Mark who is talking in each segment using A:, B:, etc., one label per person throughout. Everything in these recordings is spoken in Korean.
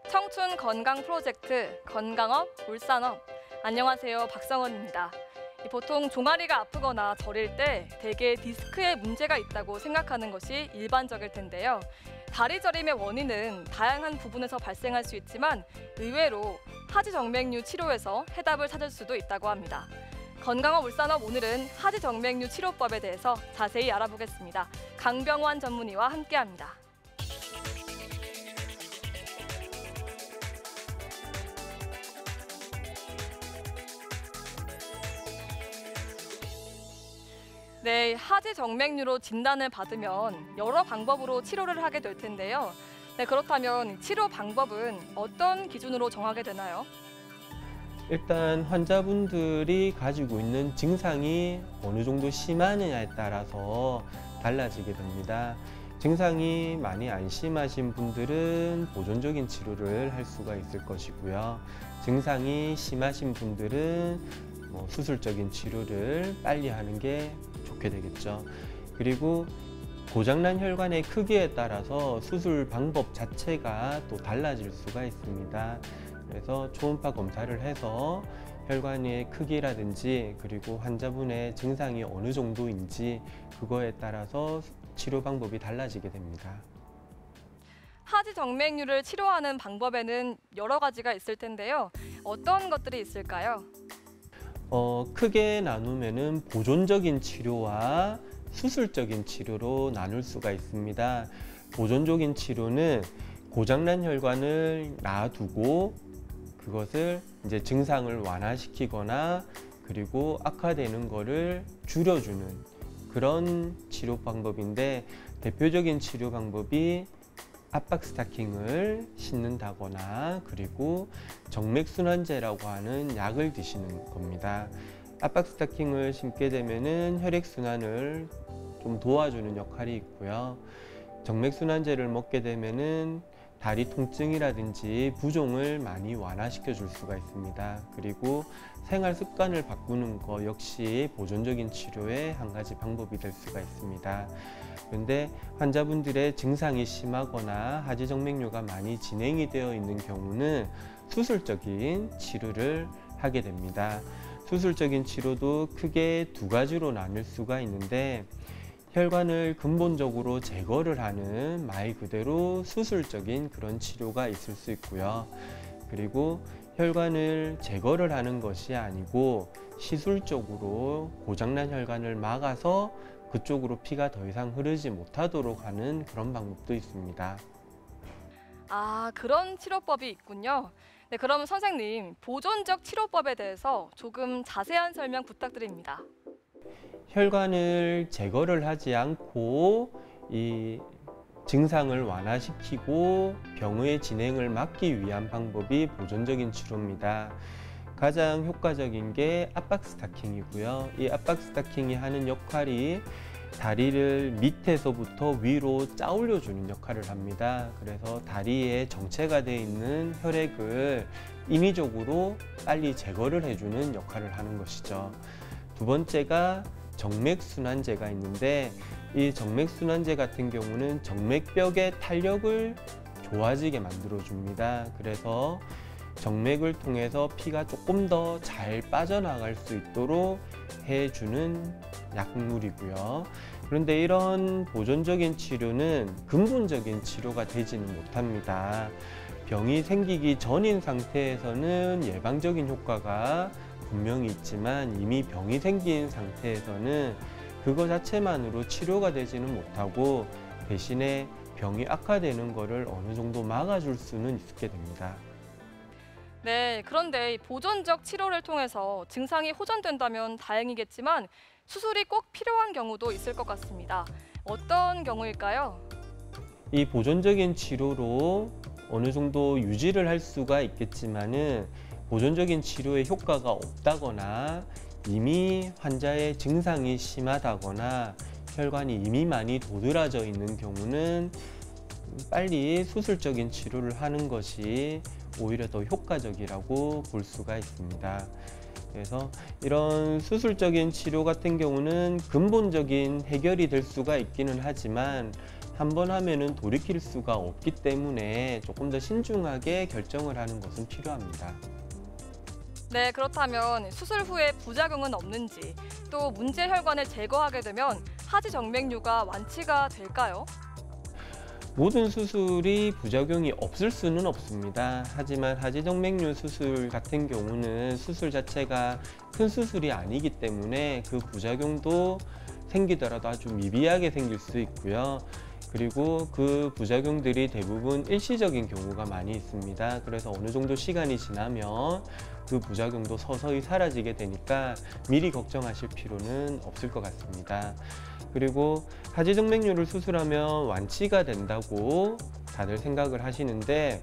A: 청춘 건강 프로젝트 건강업 울산업. 안녕하세요, 박성원입니다. 보통 종아리가 아프거나 저릴 때 대개 디스크에 문제가 있다고 생각하는 것이 일반적일 텐데요. 다리 저림의 원인은 다양한 부분에서 발생할 수 있지만 의외로 하지정맥류 치료에서 해답을 찾을 수도 있다고 합니다. 건강업 울산업, 오늘은 하지정맥류 치료법에 대해서 자세히 알아보겠습니다. 강병환 전문의와 함께합니다. 네, 하지정맥류로 진단을 받으면 여러 방법으로 치료를 하게 될 텐데요. 네, 그렇다면 치료 방법은 어떤 기준으로 정하게 되나요?
B: 일단 환자분들이 가지고 있는 증상이 어느 정도 심하느냐에 따라서 달라지게 됩니다. 증상이 많이 안 심하신 분들은 보존적인 치료를 할 수가 있을 것이고요. 증상이 심하신 분들은 수술적인 치료를 빨리 하는 게 좋게 되겠죠. 그리고 고장난 혈관의 크기에 따라서 수술 방법 자체가 또 달라질 수가 있습니다. 그래서 초음파 검사를 해서 혈관의 크기라든지 그리고 환자분의 증상이 어느 정도인지 그거에 따라서 치료 방법이 달라지게 됩니다.
A: 하지정맥류를 치료하는 방법에는 여러 가지가 있을 텐데요. 어떤 것들이 있을까요?
B: 크게 나누면은 보존적인 치료와 수술적인 치료로 나눌 수가 있습니다. 보존적인 치료는 고장난 혈관을 놔두고 그것을 이제 증상을 완화시키거나 그리고 악화되는 거를 줄여주는 그런 치료 방법인데, 대표적인 치료 방법이 압박 스타킹을 신는다거나 그리고 정맥순환제라고 하는 약을 드시는 겁니다. 압박 스타킹을 신게 되면은 혈액순환을 좀 도와주는 역할이 있고요. 정맥순환제를 먹게 되면은 다리 통증이라든지 부종을 많이 완화시켜 줄 수가 있습니다. 그리고 생활 습관을 바꾸는 것 역시 보존적인 치료의 한 가지 방법이 될 수가 있습니다. 그런데 환자분들의 증상이 심하거나 하지정맥류가 많이 진행이 되어 있는 경우는 수술적인 치료를 하게 됩니다. 수술적인 치료도 크게 두 가지로 나눌 수가 있는데, 혈관을 근본적으로 제거를 하는 말 그대로 수술적인 그런 치료가 있을 수 있고요. 그리고 혈관을 제거를 하는 것이 아니고 시술적으로 고장난 혈관을 막아서 그쪽으로 피가 더 이상 흐르지 못하도록 하는 그런 방법도 있습니다.
A: 아, 그런 치료법이 있군요. 네, 그럼 선생님, 보존적 치료법에 대해서 조금 자세한 설명 부탁드립니다.
B: 혈관을 제거를 하지 않고 이 증상을 완화시키고 병의 진행을 막기 위한 방법이 보존적인 치료입니다. 가장 효과적인 게 압박 스타킹이고요. 이 압박 스타킹이 하는 역할이 다리를 밑에서부터 위로 짜올려 주는 역할을 합니다. 그래서 다리에 정체가 되어 있는 혈액을 임의적으로 빨리 제거를 해주는 역할을 하는 것이죠. 두 번째가 정맥순환제가 있는데, 이 정맥순환제 같은 경우는 정맥벽의 탄력을 좋아지게 만들어 줍니다. 그래서 정맥을 통해서 피가 조금 더 잘 빠져나갈 수 있도록 해주는 약물이고요. 그런데 이런 보존적인 치료는 근본적인 치료가 되지는 못합니다. 병이 생기기 전인 상태에서는 예방적인 효과가 분명히 있지만, 이미 병이 생긴 상태에서는 그거 자체만으로 치료가 되지는 못하고 대신에 병이 악화되는 것을 어느 정도 막아줄 수는 있게 됩니다.
A: 네, 그런데 이 보존적 치료를 통해서 증상이 호전된다면 다행이겠지만 수술이 꼭 필요한 경우도 있을 것 같습니다. 어떤 경우일까요?
B: 이 보존적인 치료로 어느 정도 유지를 할 수가 있겠지만은, 보존적인 치료의 효과가 없다거나 이미 환자의 증상이 심하다거나 혈관이 이미 많이 도드라져 있는 경우는 빨리 수술적인 치료를 하는 것이 오히려 더 효과적이라고 볼 수가 있습니다. 그래서 이런 수술적인 치료 같은 경우는 근본적인 해결이 될 수가 있기는 하지만, 한 번 하면은 돌이킬 수가 없기 때문에 조금 더 신중하게 결정을 하는 것은 필요합니다.
A: 네, 그렇다면 수술 후에 부작용은 없는지, 또 문제 혈관을 제거하게 되면 하지 정맥류가 완치가 될까요?
B: 모든 수술이 부작용이 없을 수는 없습니다. 하지만 하지정맥류 수술 같은 경우는 수술 자체가 큰 수술이 아니기 때문에 그 부작용도 생기더라도 아주 미비하게 생길 수 있고요. 그리고 그 부작용들이 대부분 일시적인 경우가 많이 있습니다. 그래서 어느 정도 시간이 지나면 그 부작용도 서서히 사라지게 되니까 미리 걱정하실 필요는 없을 것 같습니다. 그리고 하지정맥류를 수술하면 완치가 된다고 다들 생각을 하시는데,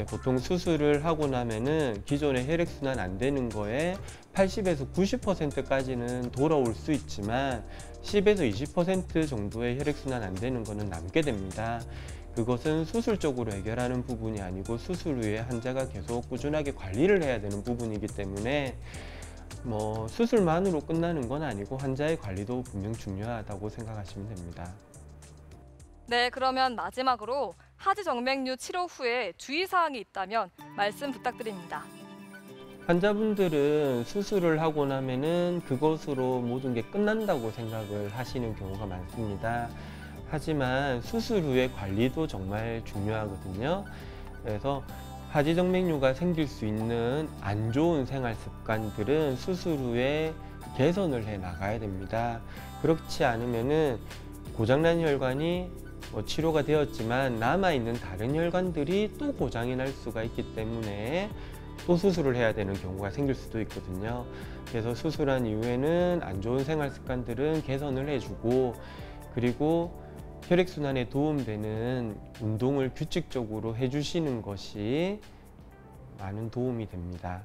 B: 보통 수술을 하고 나면은 기존의 혈액순환 안 되는 거에 80에서 90%까지는 돌아올 수 있지만 10에서 20% 정도의 혈액순환 안 되는 거는 남게 됩니다. 그것은 수술적으로 해결하는 부분이 아니고 수술 후에 환자가 계속 꾸준하게 관리를 해야 되는 부분이기 때문에 수술만으로 끝나는 건 아니고 환자의 관리도 분명 중요하다고 생각하시면 됩니다.
A: 네, 그러면 마지막으로 하지 정맥류 치료 후에 주의사항이 있다면 말씀 부탁드립니다.
B: 환자분들은 수술을 하고 나면은 그것으로 모든 게 끝난다고 생각을 하시는 경우가 많습니다. 하지만 수술 후에 관리도 정말 중요하거든요. 그래서 하지정맥류가 생길 수 있는 안 좋은 생활 습관들은 수술 후에 개선을 해 나가야 됩니다. 그렇지 않으면은 고장난 혈관이 치료가 되었지만 남아있는 다른 혈관들이 또 고장이 날 수가 있기 때문에 또 수술을 해야 되는 경우가 생길 수도 있거든요. 그래서 수술한 이후에는 안 좋은 생활 습관들은 개선을 해주고, 그리고 혈액순환에 도움되는 운동을 규칙적으로 해주시는 것이 많은 도움이 됩니다.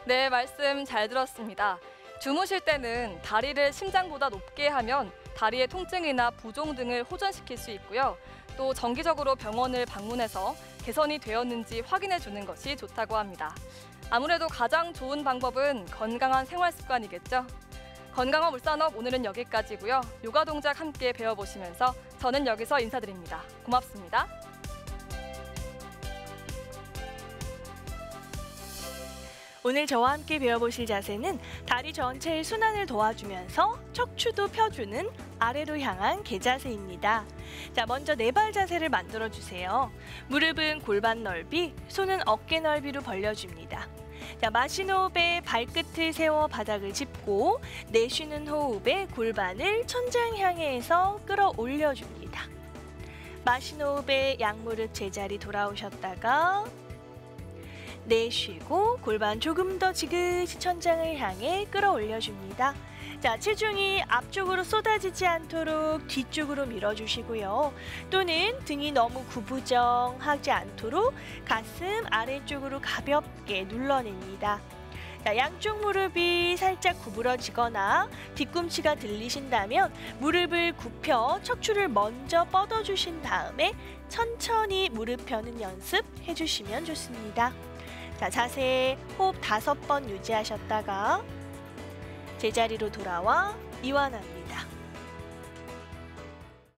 A: 네, 말씀 잘 들었습니다. 주무실 때는 다리를 심장보다 높게 하면 다리의 통증이나 부종 등을 호전시킬 수 있고요. 또 정기적으로 병원을 방문해서 개선이 되었는지 확인해 주는 것이 좋다고 합니다. 아무래도 가장 좋은 방법은 건강한 생활 습관이겠죠. 건강한 울산업 오늘은 여기까지고요. 요가 동작 함께 배워보시면서 저는 여기서 인사드립니다. 고맙습니다.
C: 오늘 저와 함께 배워보실 자세는 다리 전체의 순환을 도와주면서 척추도 펴주는 아래로 향한 개자세입니다. 자, 먼저 네발 자세를 만들어주세요. 무릎은 골반 넓이, 손은 어깨 넓이로 벌려줍니다. 자, 마시는 호흡에 발끝을 세워 바닥을 짚고 내쉬는 호흡에 골반을 천장 향해 해서 끌어올려줍니다. 마시는 호흡에 양무릎 제자리 돌아오셨다가 내쉬고 골반 조금 더 지그시 천장을 향해 끌어올려줍니다. 자, 체중이 앞쪽으로 쏟아지지 않도록 뒤쪽으로 밀어주시고요. 또는 등이 너무 구부정하지 않도록 가슴 아래쪽으로 가볍게 눌러냅니다. 자, 양쪽 무릎이 살짝 구부러지거나 뒤꿈치가 들리신다면 무릎을 굽혀 척추를 먼저 뻗어주신 다음에 천천히 무릎 펴는 연습 해주시면 좋습니다. 자, 자세 호흡 5번 유지하셨다가 제자리로 돌아와 이완합니다.